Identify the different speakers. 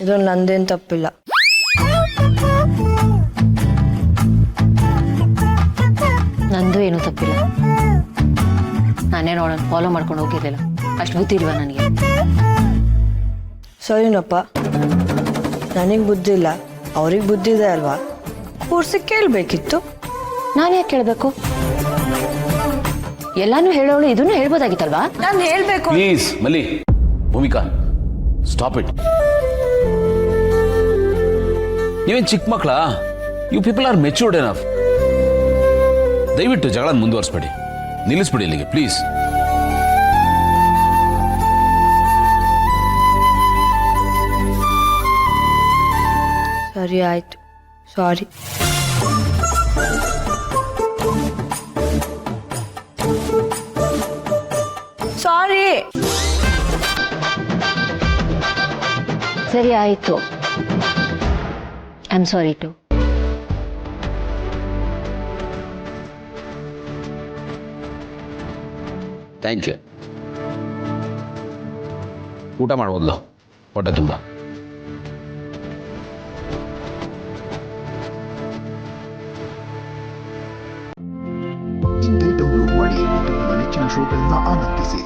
Speaker 1: ಇದ್ರಲ್ಲಿ ನಂದೇನು ತಪ್ಪಿಲ್ಲ.
Speaker 2: ನಂದು ಏನೂ ತಪ್ಪಿಲ್ಲ. ನಾನೇನು ಅವಳನ್ನು ಫಾಲೋ ಮಾಡ್ಕೊಂಡು ಹೋಗಿರ್ಲಿಲ್ಲ. ಅಷ್ಟು ಬುದ್ಧಿ ಇಲ್ವಾ ನನಗೆ?
Speaker 1: ಸರಿನಪ್ಪ, ನನಗೆ ಬುದ್ಧಿ ಇಲ್ಲ, ಅವ್ರಿಗೆ ಬುದ್ಧಿ ಇದೆ ಅಲ್ವಾ? ಕೂರ್ಸಿ ಕೇಳಬೇಕಿತ್ತು.
Speaker 2: ನಾನು ಯಾಕೆ ಕೇಳಬೇಕು? ಎಲ್ಲಾನು ಹೇಳೋಳು ಇದನ್ನು ಹೇಳ್ಬೋದಾಗಿತ್ತಲ್ವಾ?
Speaker 1: ನಾನು ಹೇಳ್ಬೇಕು.
Speaker 3: ಪ್ಲೀಸ್ ಮಲ್ಲಿ, ಭೂಮಿಕಾ, ಸ್ಟಾಪ್ ಇಟ್. ನೀವೇನು ಚಿಕ್ಕ ಮಕ್ಕಳಾ? You people are matured enough. ದಯವಿಟ್ಟು ಜಗಳ ಮುಂದುವರಿಸ್ಬೇಡಿ, ನಿಲ್ಲಿಸ್ಬಿಡಿ ಇಲ್ಲಿಗೆ ಪ್ಲೀಸ್.
Speaker 1: ಸರಿ ಆಯ್ತು, ಸಾರಿ. ಸಾರಿ.
Speaker 2: ಸರಿ ಆಯಿತು. I am sorry too.
Speaker 3: Thank you. ಊಟ ಮಾಡ್ಬೋದಲ್ಲ ಹೊಟ್ಟೆ ತುಂಬ?
Speaker 4: ಹಿಂದೆ ಡೌನ್ಲೋಡ್ ಮಾಡಿ ನಿಮ್ಮ ನೆಚ್ಚಿನ ಶೋಗಳನ್ನ ಆನಂದಿಸಿ.